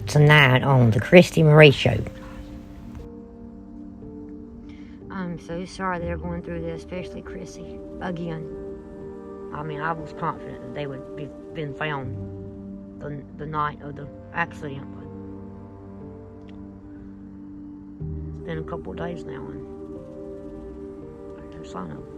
tonight on the Christy Marie Show. I'm so sorry they're going through this, especially Chrissy. Again. I mean, I was confident that they would be been found the night of the accident, but it's been a couple of days now, and there's no sign of them.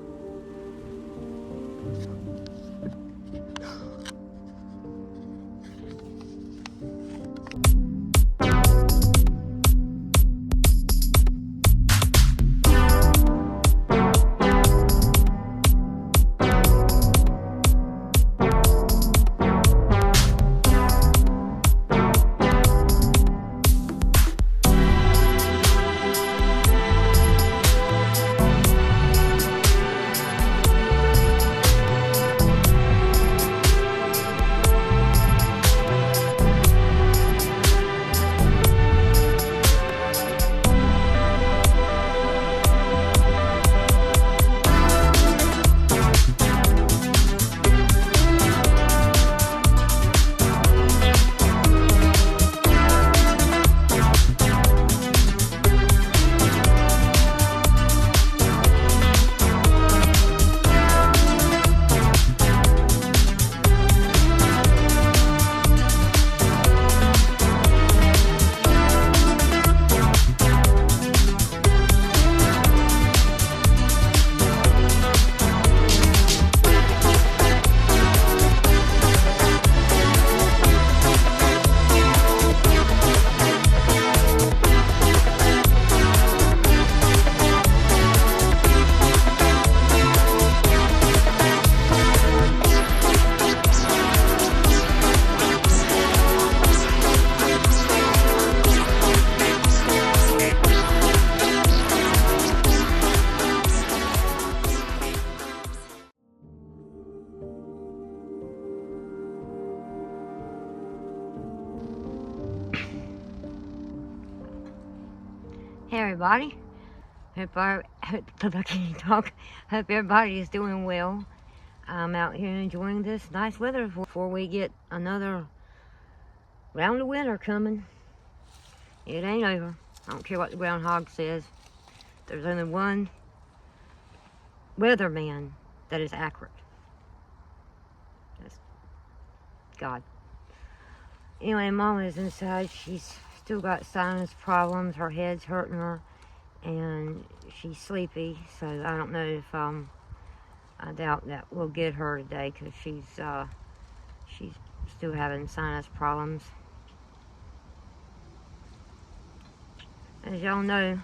Hey everybody, hope I can't talk. Hope everybody is doing well. I'm out here enjoying this nice weather before we get another round of winter coming. It ain't over. I don't care what the groundhog says. There's only one weatherman that is accurate. That's God. Anyway, Mama is inside. She's still got sinus problems. Her head's hurting her, and she's sleepy. So I don't know if I doubt that we'll get her today because she's still having sinus problems. As y'all know,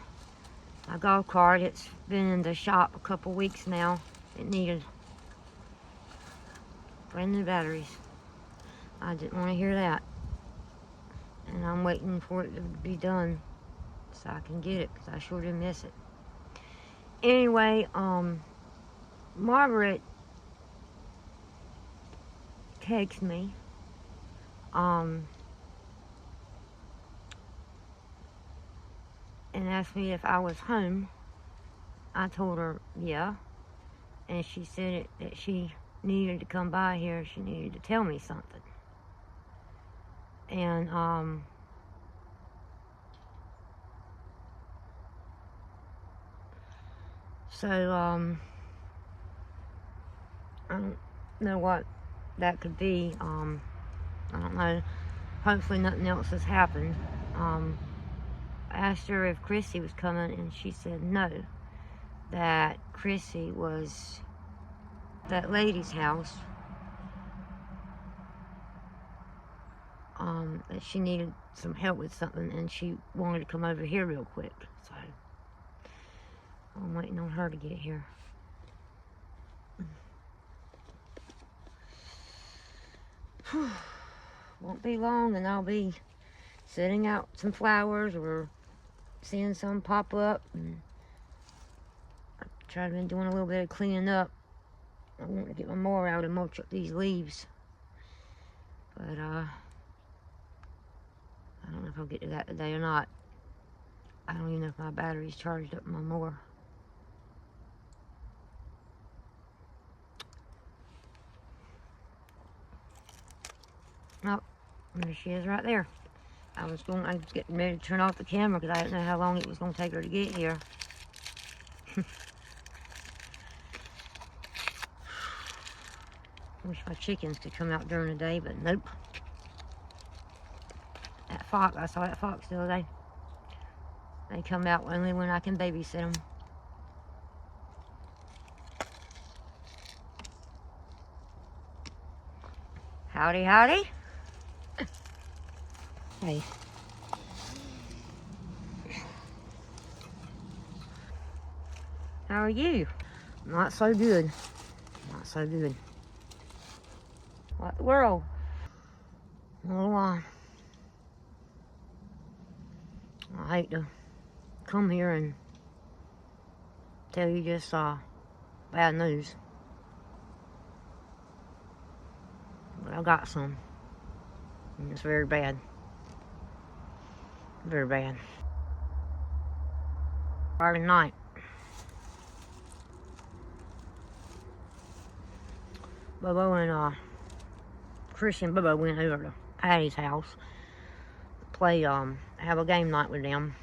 my golf cart, it's been in the shop a couple weeks now. It needed brand new batteries. I didn't want to hear that. And I'm waiting for it to be done so I can get it because I sure do miss it. Anyway, Margaret texted me and asked me if I was home. I told her yeah, and she said that she needed to come by here. She needed to tell me something. And so I don't know what that could be. I don't know. Hopefully nothing else has happened. I asked her if Chrissy was coming, and she said no. That Chrissy was that lady's house. That she needed some help with something, and she wanted to come over here real quick. So I'm waiting on her to get here. Won't be long, and I'll be setting out some flowers or seeing some pop up. And I've been doing a little bit of cleaning up. I want to get my mower out and mulch up these leaves, but I don't know if I'll get to that today or not. I don't even know if my battery's charged up my mower. Oh, there she is right there. I was getting ready to turn off the camera because I didn't know how long it was going to take her to get here. Wish my chickens could come out during the day, but nope. That fox, I saw that fox the other day. They come out only when I can babysit them. Howdy, howdy. Hey. How are you? Not so good. Not so good. What the world? Oh, I hate to come here and tell you just bad news. But I got some. And it's very bad. Very bad. Friday night. Bobo and Christian and Bobo went over to Patty's house to play, have a game night with them.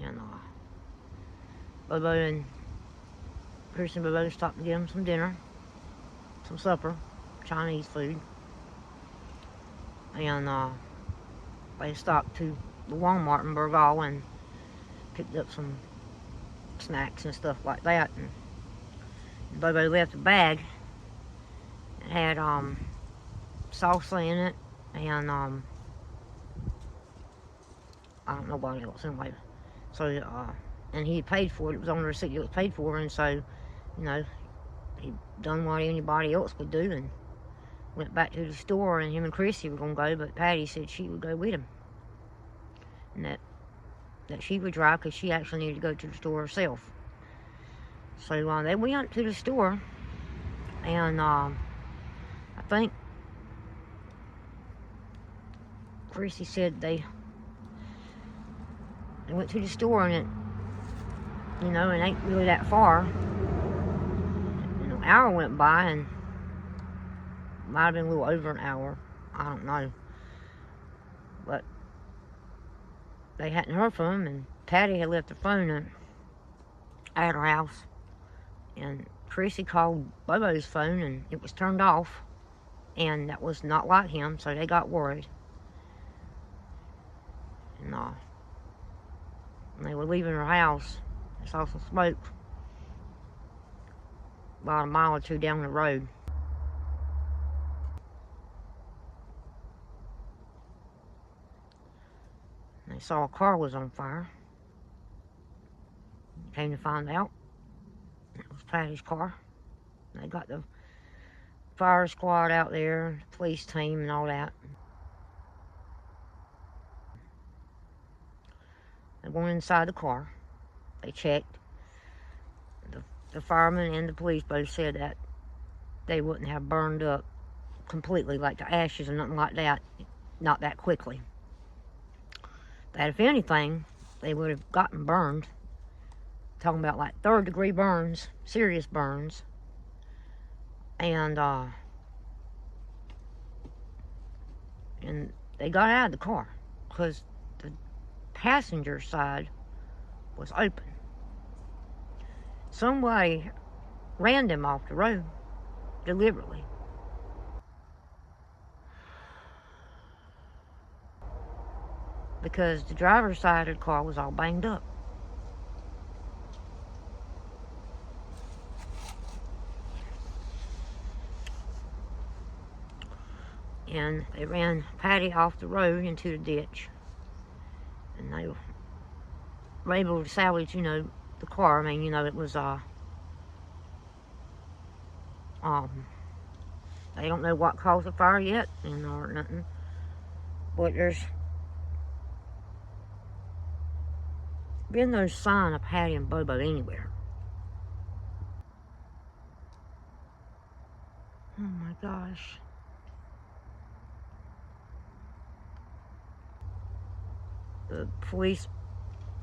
And Bobo and Christian and Bobo stopped to get them some dinner, some supper, Chinese food. And they stopped to the Walmart in Burgal and picked up some snacks and stuff like that. And Bobo left a bag that had salsa in it and I don't know what else anyway. So and he paid for it. It was on the receipt it was paid for, and so, you know, he done what anybody else would do and went back to the store, and him and Chrissy were gonna go, but Patty said she would go with him. And that she would drive because she actually needed to go to the store herself. So they went to the store, and I think Chrissy said they went to the store, and it, you know, it ain't really that far. And an hour went by, and might have been a little over an hour. I don't know. But they hadn't heard from him, and Patty had left her phone at her house. And Chrissy called Bobo's phone, and it was turned off. And that was not like him, so they got worried. And they were leaving her house. They saw some smoke about a mile or two down the road. They saw a car was on fire. Came to find out, it was Patty's car. They got the fire squad out there, the police team and all that. They went inside the car. They checked. The firemen and the police both said that they wouldn't have burned up completely, like the ashes or nothing like that, not that quickly. That if anything, they would have gotten burned. Talking about like 3rd-degree burns, serious burns. And they got out of the car because the passenger side was open. Somebody ran them off the road deliberately. Because the driver's side of the car was all banged up. And they ran Patty off the road into the ditch. And they were able to salvage, you know, the car. I mean, you know, it was, they don't know what caused the fire yet, and or nothing. But there's been no sign of Patty and Bobo anywhere. Oh my gosh. The police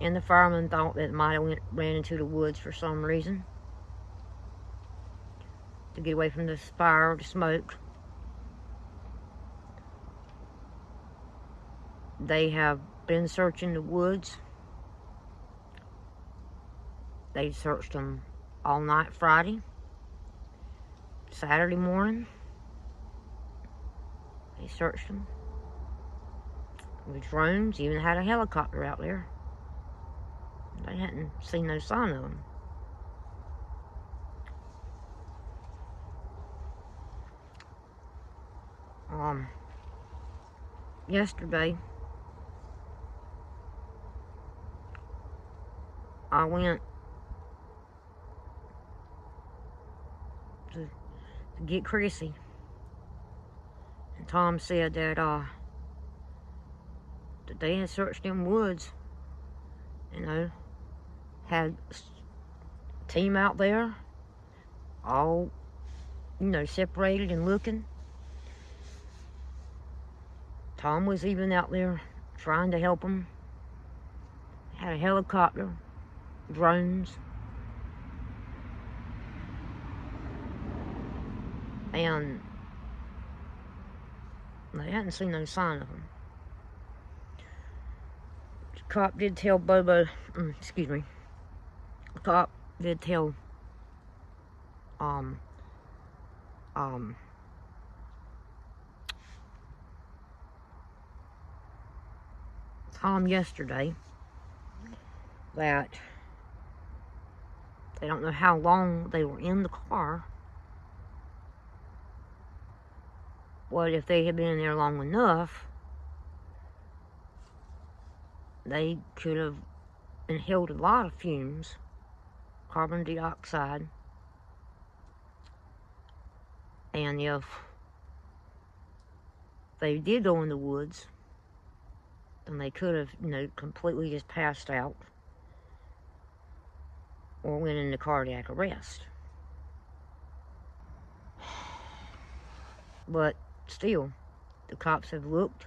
and the firemen thought that it might have ran into the woods for some reason. to get away from the fire, the smoke. They have been searching the woods. They searched them all night Friday, Saturday morning. They searched them with drones, even had a helicopter out there. They hadn't seen no sign of them. Yesterday, I went to get Chrissy, and Tom said that they had searched them woods, you know, had a team out there, all, you know, separated and looking. Tom was even out there trying to help them. Had a helicopter, drones, and they hadn't seen no sign of them. The cop did tell Bobo, excuse me, the cop did tell Tom yesterday that they don't know how long they were in the car. But if they had been in there long enough, they could have inhaled a lot of fumes, carbon dioxide. And if they did go in the woods, then they could have, you know, completely just passed out or went into cardiac arrest. But still, the cops have looked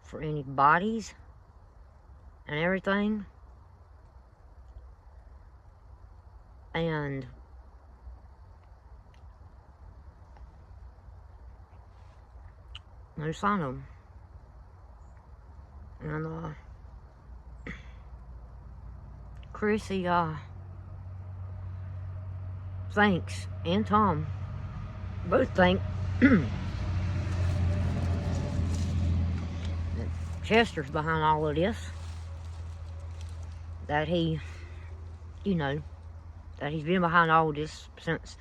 for any bodies and everything, and no sign of them. And Chrissy thinks, and Tom both think that Chester's behind all of this. That he, you know, that he's been behind all of this since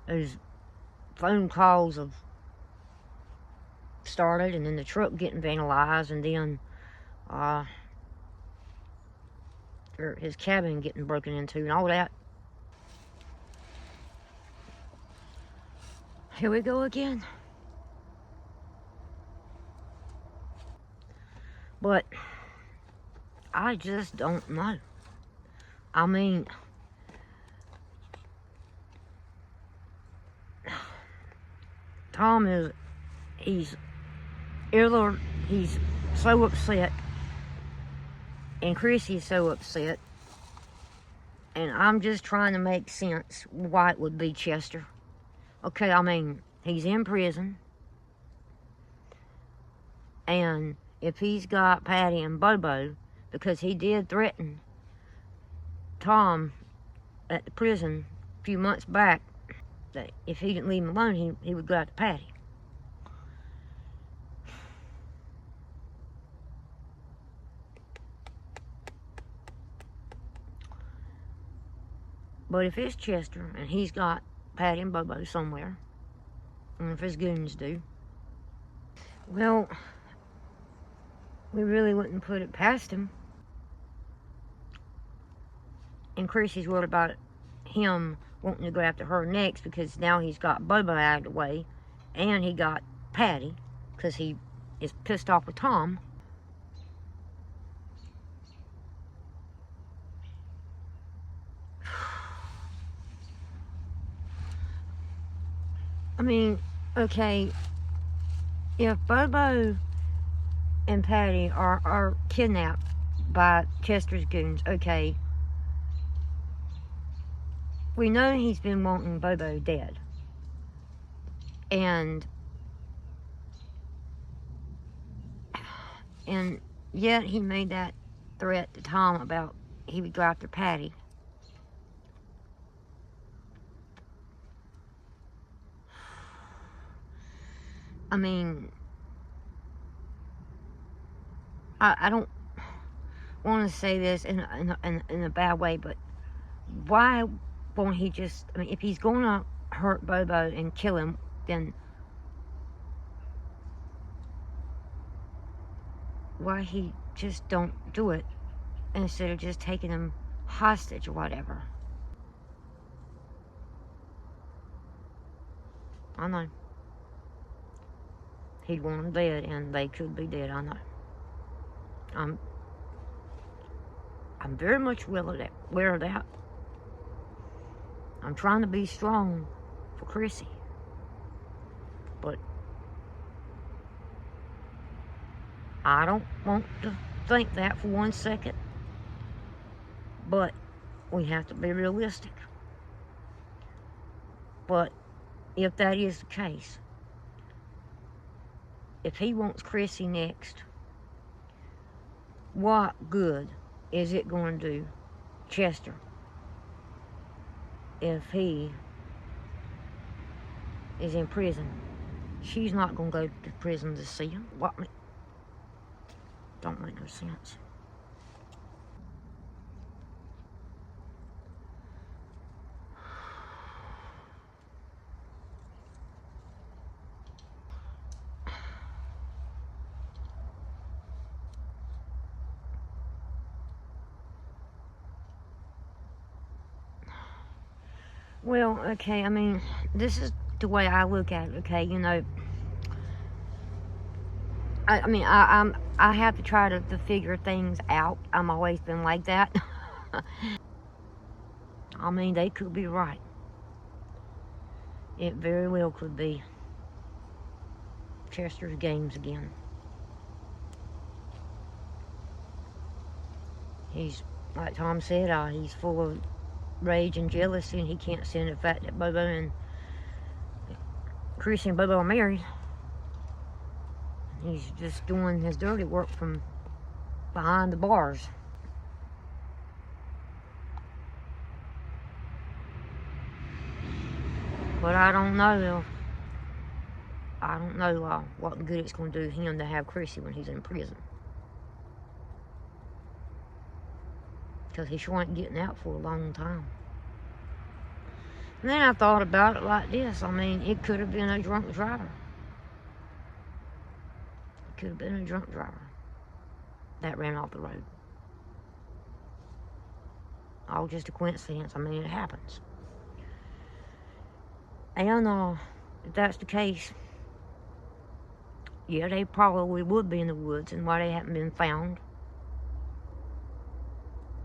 those phone calls have started, and then the truck getting vandalized, and then his cabin getting broken into and all that. Here we go again. But I just don't know. I mean, Tom he's so upset, and Chrissy's so upset, and I'm just trying to make sense why it would be Chester. Okay, I mean, he's in prison, and if he's got Patty and Bobo, because he did threaten Tom at the prison a few months back, that if he didn't leave him alone, he would go after Patty. But if it's Chester, and he's got Patty and Bobo somewhere, and if his goons do, well, we really wouldn't put it past him. And Chrissy's worried about him wanting to go after her next, because now he's got Bobo out of the way, and he got Patty, because he is pissed off with Tom. I mean, okay, if Bobo and Patty are kidnapped by Chester's goons, okay, we know he's been wanting Bobo dead. And yet he made that threat to Tom about he would go after Patty. I mean, I don't want to say this in a bad way, but why won't he just, I mean, if he's going to hurt Bobo and kill him, then why he just don't do it instead of just taking him hostage or whatever. I know. He'd want them dead, and they could be dead, I know. I'm very much aware of that. I'm trying to be strong for Chrissy. But I don't want to think that for 1 second. But we have to be realistic. But if that is the case, if he wants Chrissy next, what good is it going to do Chester if he is in prison? She's not going to go to prison to see him. What? Don't make no sense. Well, okay, I mean, this is the way I look at it, okay, you know. I have to try to figure things out. I'm always been like that. I mean, they could be right. It very well could be Chester's games again. He's, like Tom said, he's full of rage and jealousy, and he can't stand the fact that Bobo and Chrissy and Bobo are married. He's just doing his dirty work from behind the bars. But I don't know what good it's going to do him to have Chrissy when he's in prison. Because he sure ain't getting out for a long time. And then I thought about it like this. I mean, it could have been a drunk driver. It could have been a drunk driver that ran off the road. All just a coincidence. I mean, it happens. And if that's the case, yeah, they probably would be in the woods, and why they haven't been found.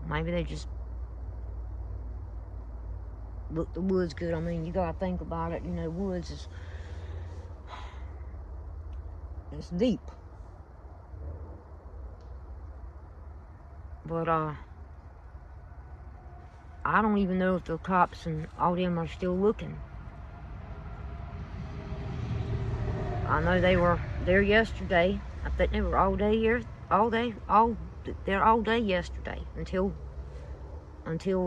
Maybe they just look the woods good. I mean, you gotta think about it. You know, woods is, it's deep. But I don't even know if the cops and all them are still looking. I know they were there yesterday. I think they were all day here, there all day yesterday until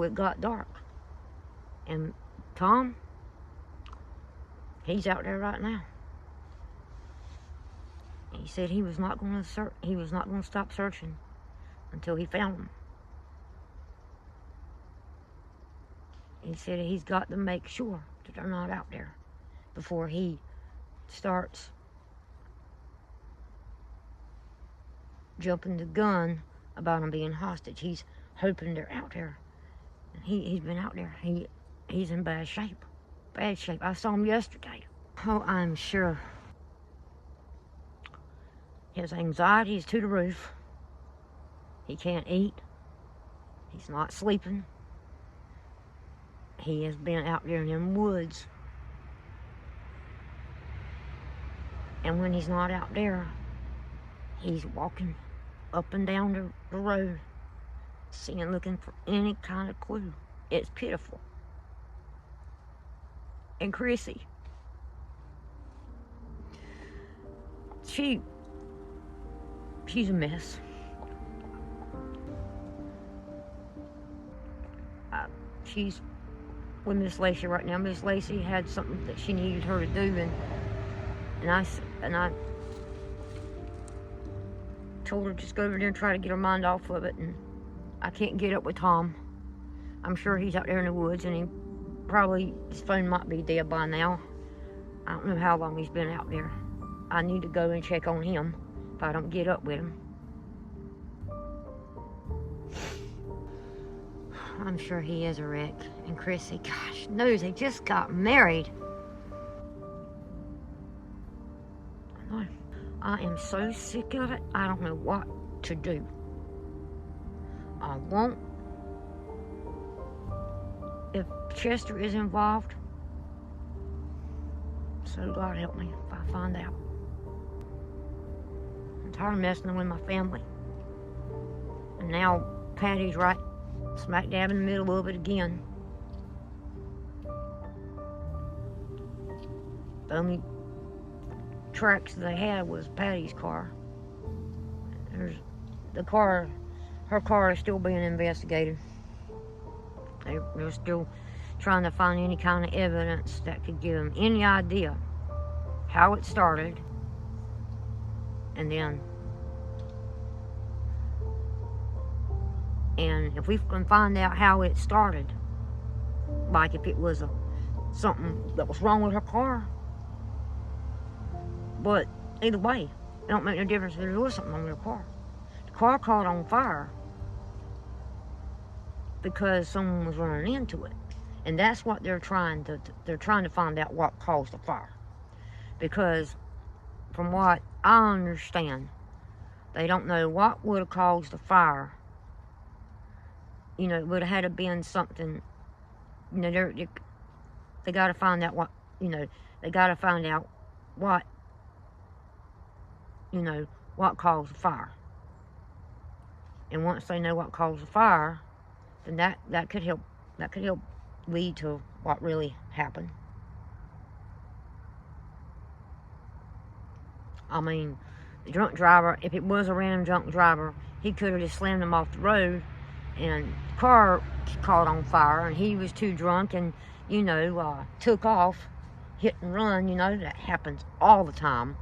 it got dark. And Tom, he's out there right now. He said he was not going to stop searching until he found them. He said he's got to make sure that they're not out there before he starts jumping the gun about them being hostage. He's hoping they're out there. And he's been out there. He's in bad shape. Bad shape. I saw him yesterday. Oh, I'm sure. His anxiety is to the roof. He can't eat. He's not sleeping. He has been out there in them woods. And when he's not out there, he's walking up and down the road, looking for any kind of clue. It's pitiful. And Chrissy, she's a mess. She's with Miss Lacey right now. Miss Lacey had something that she needed her to do, and I told her just go over there and try to get her mind off of it. And I can't get up with Tom. I'm sure he's out there in the woods, and his phone might be dead by now. I don't know how long he's been out there. I need to go and check on him if I don't get up with him. I'm sure he is a wreck. And Chrissy, gosh knows, they just got married. I am so sick of it, I don't know what to do. If Chester is involved, so God help me if I find out. I'm tired of messing with my family. And now Patty's right smack dab in the middle of it again. The only tracks they had was Patty's car. Her car is still being investigated. They're still trying to find any kind of evidence that could give them any idea how it started. And if we can find out how it started, like if it was something that was wrong with her car, but either way, it don't make no difference if there was something wrong with her car. The car caught on fire because someone was running into it, and that's what they're trying to find out what caused the fire. Because from what I understand, they don't know what would have caused the fire. You know, it would have had to been something, you know, they got to find out what, you know, they got to find out what, you know, what caused the fire. And once they know what caused the fire, then that could help lead to what really happened. I mean, the drunk driver, if it was a random drunk driver, he could have just slammed him off the road, and the car caught on fire, and he was too drunk and, you know, took off, hit and run. You know, that happens all the time.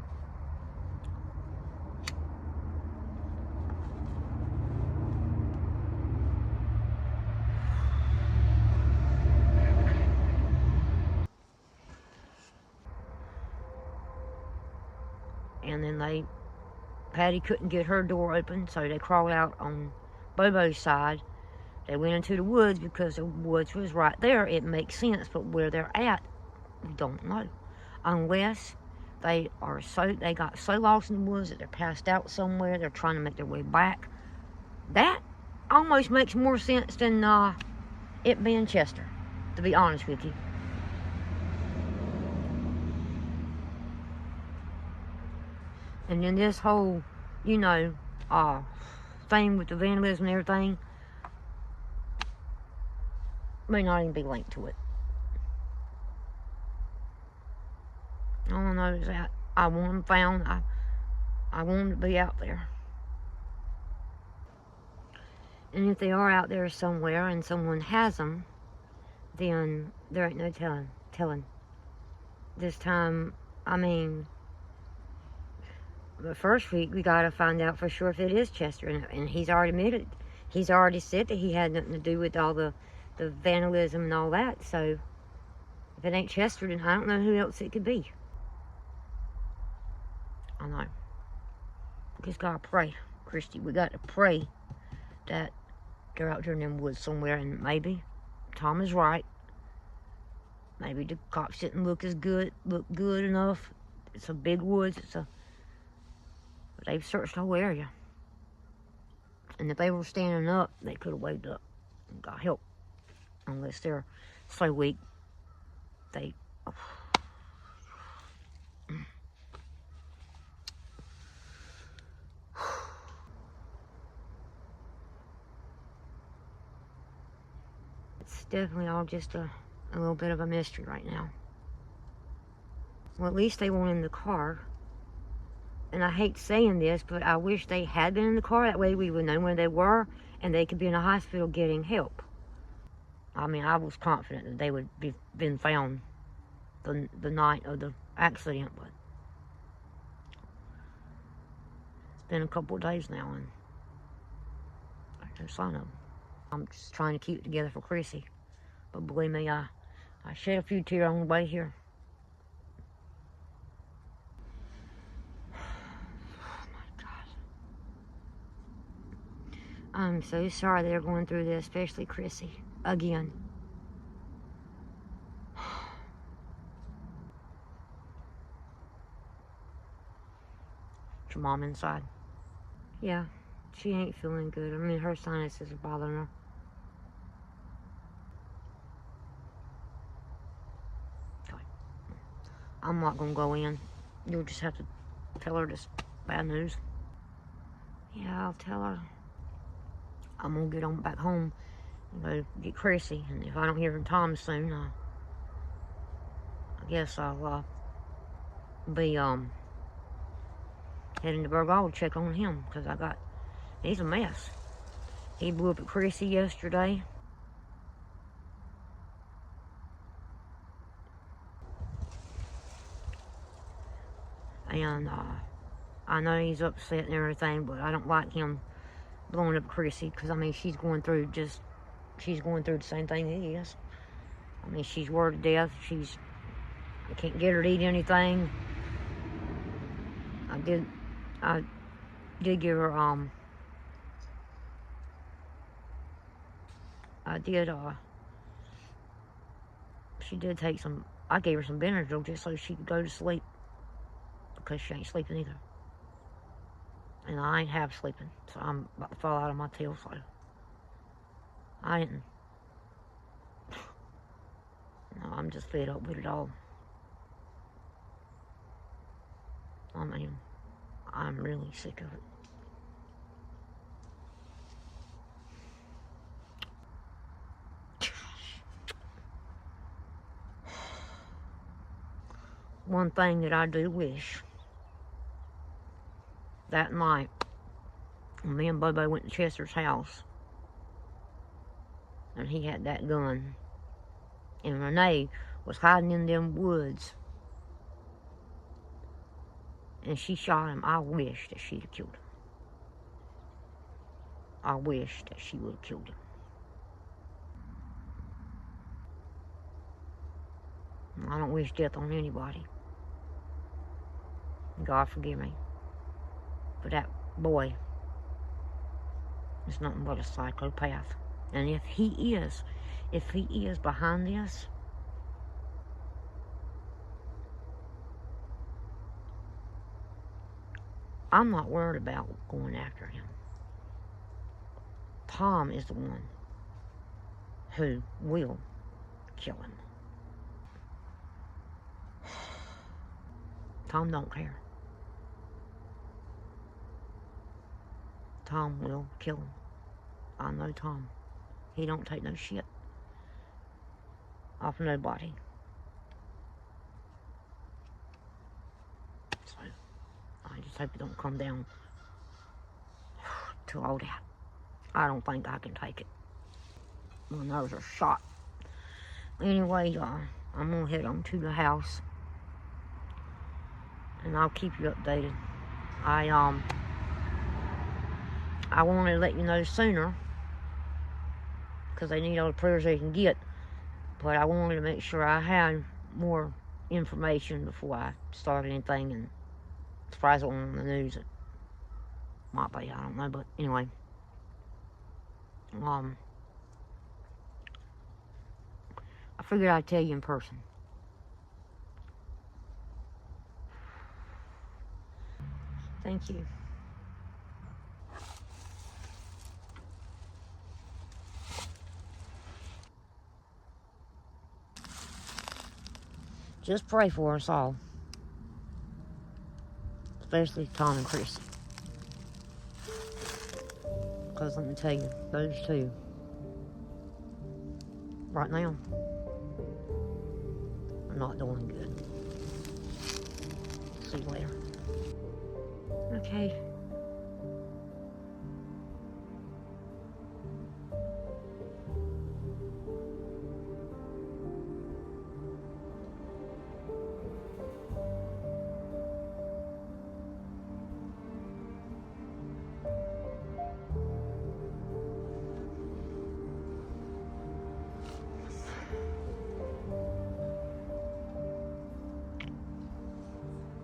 And then Patty couldn't get her door open, so they crawled out on Bobo's side. They went into the woods because the woods was right there. It makes sense, but where they're at, we don't know. Unless they got so lost in the woods that they're passed out somewhere. They're trying to make their way back. That almost makes more sense than it being Chester, to be honest with you. And then this whole, you know, thing with the vandalism and everything may not even be linked to it. All I know is that I want them found. I want them to be out there. And if they are out there somewhere and someone has them, then there ain't no telling. This time, I mean, the first week we gotta find out for sure if it is Chester, and he's already admitted. He's already said that he had nothing to do with all the vandalism and all that. So if it ain't Chester, then I don't know who else it could be. I know. We just gotta pray, Christy. We got to pray that they're out there in them woods somewhere, and maybe Tom is right. Maybe the cops didn't look good enough. It's a big woods. But they've searched the whole area. And if they were standing up, they could have waved up and got help. Unless they're so weak, It's definitely all just a little bit of a mystery right now. Well, at least they weren't in the car. and I hate saying this, but I wish they had been in the car. That way we would know where they were, and they could be in a hospital getting help. I mean, I was confident that they would be been found the night of the accident, but it's been a couple of days now, and there's no sign of them. I'm just trying to keep it together for Chrissy, but believe me, I shed a few tears on the way here. I'm so sorry they're going through this, especially Chrissy. Again. Is your mom inside? Yeah, she ain't feeling good. I mean, her sinuses are bothering her. Okay. I'm not gonna go in. You'll just have to tell her this bad news. Yeah, I'll tell her. I'm gonna get on back home and go get Chrissy, and if I don't hear from Tom soon, I guess I'll be heading to Burgaw to check on him, because he's a mess. He blew up at Chrissy yesterday. And I know he's upset and everything, but I don't like him blowing up Chrissy, because I mean, she's going through the same thing he is. I mean, she's worried to death. I can't get her to eat anything. I did give her she did take some. I gave her some Benadryl just so she could go to sleep, because she ain't sleeping either. And I ain't half sleeping, so I'm about to fall out of my tail, so I didn't. No, I'm just fed up with it all. I mean, I'm really sick of it. One thing that I do wish, that night, when me and Bobo went to Chester's house, and he had that gun, and Renee was hiding in them woods, and she shot him, I wish that she'd have killed him. I wish that she would have killed him. I don't wish death on anybody. God forgive me. But that boy is nothing but a psychopath. And if he is behind this, I'm not worried about going after him. Tom is the one who will kill him. Tom don't care. Tom will kill him. I know Tom. He don't take no shit off nobody. So, I just hope it don't come down to all that. I don't think I can take it. My nerves are shot. Anyway, I'm gonna head on to the house, and I'll keep you updated. I wanted to let you know sooner, because they need all the prayers they can get, but I wanted to make sure I had more information before I started anything, and surprise it on the news. It might be, I don't know, but anyway. I figured I'd tell you in person. Thank you. Just pray for us all. Especially Tom and Chrissy. Because let me tell you, those two, right now, are not doing good. See you later. Okay.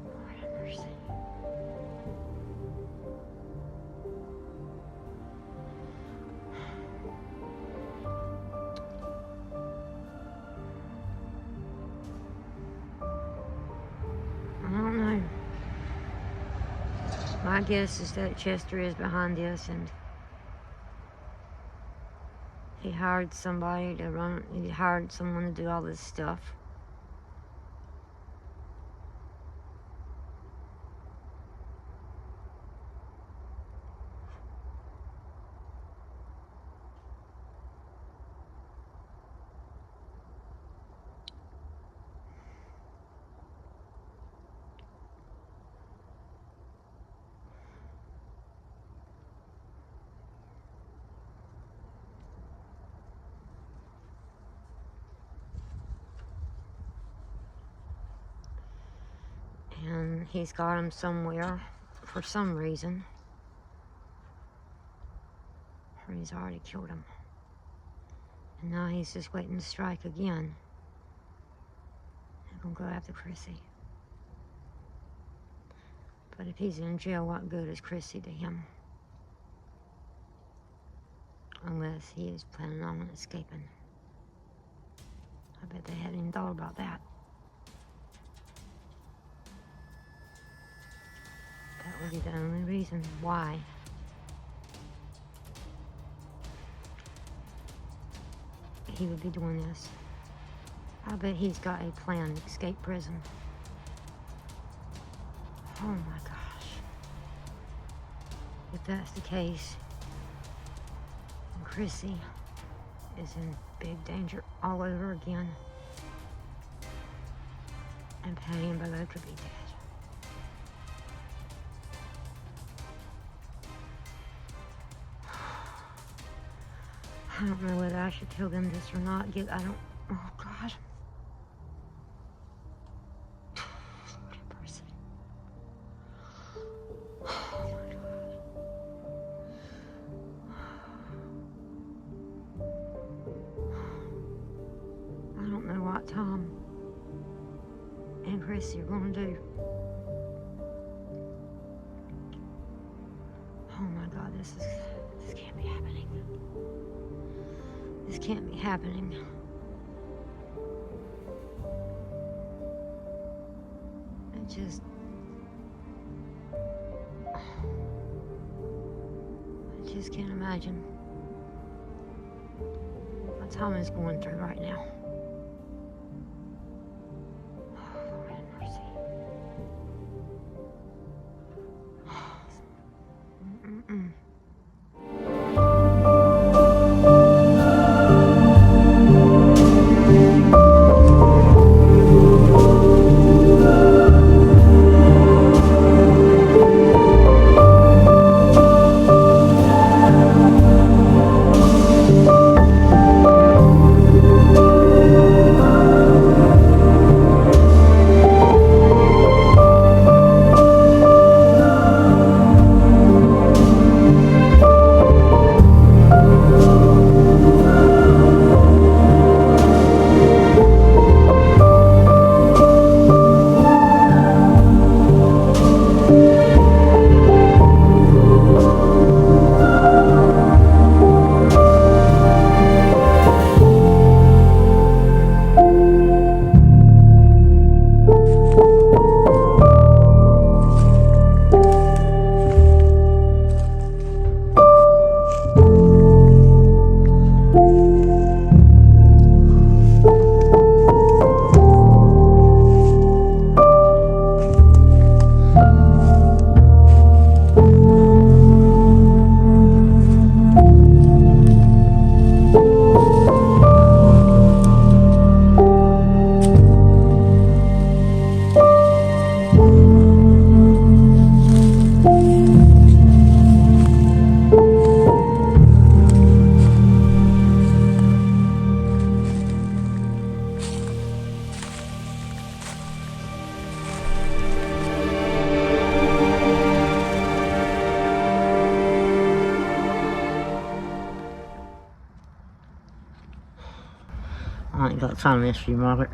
Lord have mercy. I don't know. My guess is that Chester is behind this, and he hired somebody to run. He hired someone to do all this stuff. And he's got him somewhere for some reason. Or he's already killed him. And now he's just waiting to strike again. They're gonna go after Chrissy. But if he's in jail, what good is Chrissy to him? Unless he is planning on escaping. I bet they hadn't even thought about that. That would be the only reason why. He would be doing this. I bet he's got a plan to escape prison. Oh my gosh. If that's the case, then Chrissy is in big danger all over again. And Patty and Bolo could be dead. I don't know whether I should tell them this or not. I don't, oh God. Mercy. Oh my God. I don't know what Tom and Chrissy are gonna do. Oh my God, this can't be happening. This can't be happening. I just can't imagine what Tom is going through right now. Oh, Lord have mercy. Mm-mm-mm. About time I missed you, Margaret.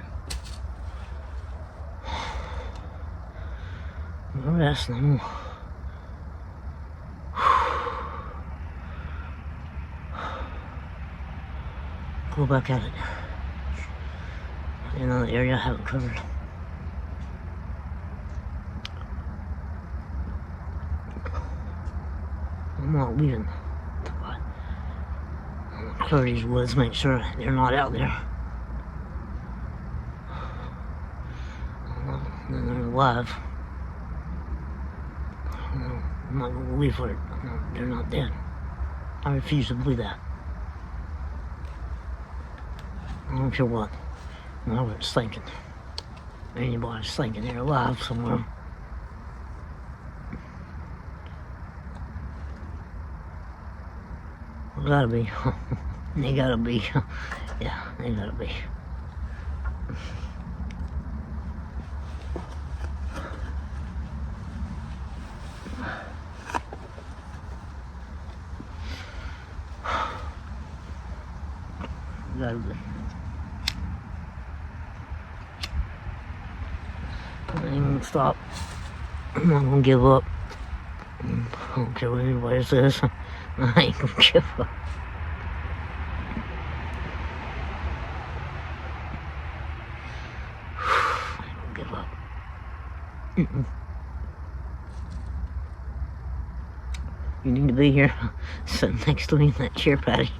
No rest no more. Go back at it. Another area I haven't covered. I'm not leaving. I'm gonna cover these woods, make sure they're not out there. Then they're alive. I'm not gonna believe for it. No, they're not dead. I refuse to believe that. I don't care what. Margaret's thinking. Anybody's thinking they're alive somewhere. Well, gotta be. They gotta be. Yeah, they gotta be. Gotta be. I ain't gonna stop. I'm not gonna give up. I don't care what anybody says. I ain't gonna give up. I ain't gonna give up. You need to be here, sitting next to me in that chair, Patty.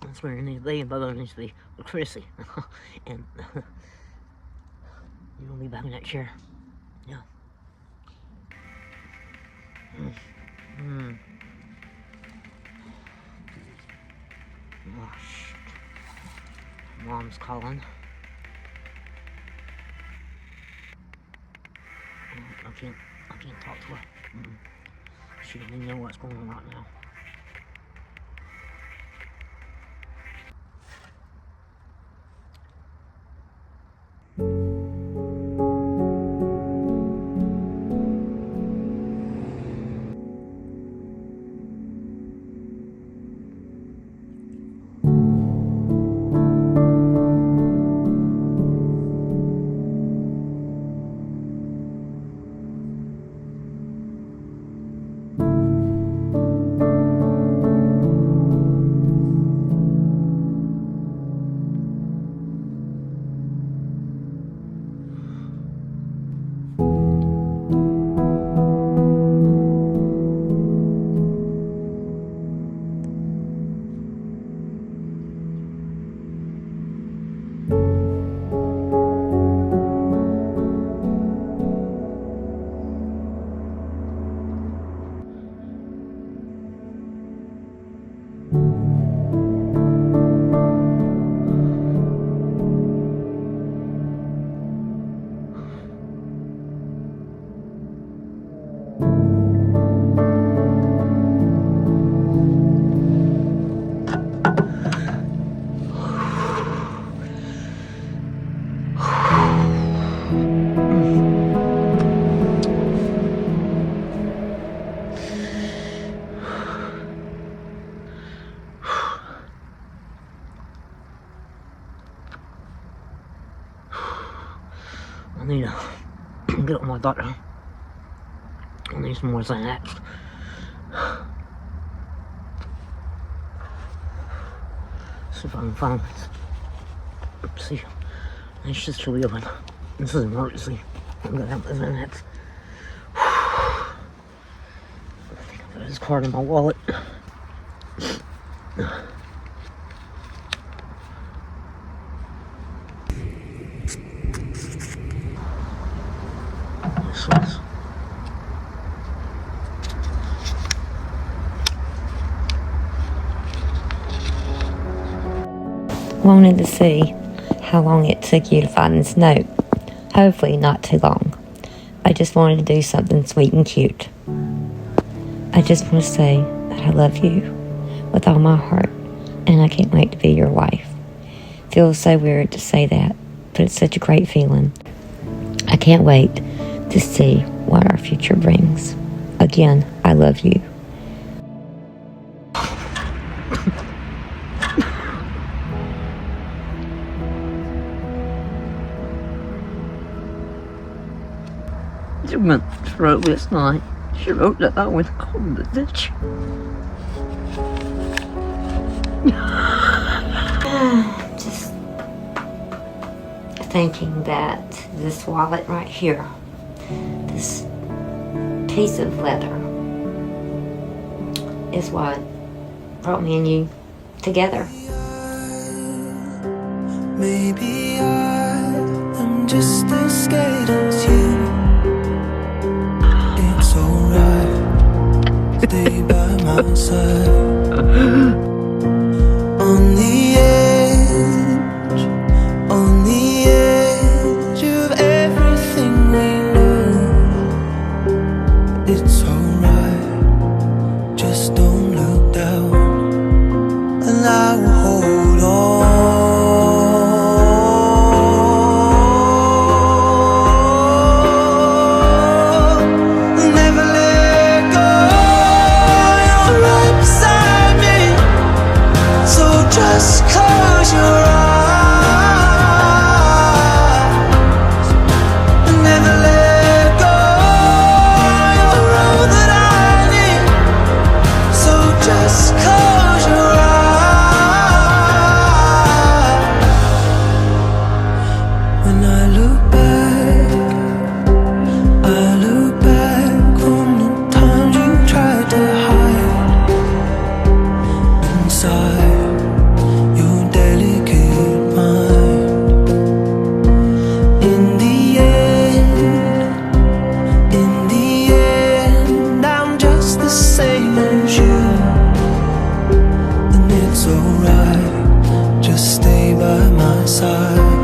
That's where you need to be, and Bubba needs to be with Chrissy. And you want to be back in that chair. Yeah. Oh, shit. Mom's calling. I can't talk to her. She doesn't even know what's going on right now. I need to get up my doctor. I need some more Xanax. See if I can find it. See, it's just really open. This is an emergency. I'm gonna have my Xanax. I think I put his card in my wallet. Wanted to see how long it took you to find this note. Hopefully not too long. I just wanted to do something sweet and cute. I just want to say that I love you with all my heart, and I can't wait to be your wife. Feels so weird to say that, but it's such a great feeling. I can't wait to see what our future brings. Again, I love you. She went through last night. She wrote that I went to call the ditch. Just thinking that this wallet right here, this piece of leather, is what brought me and you together. Maybe I am just as scared as you. It's alright, stay by my side. On the edge of everything we know. It's alright, just don't look down, and I will hold on. Just close your eyes and never let go. You're all that I need, so just close your eyes. When I look back on the times you tried to hide inside side.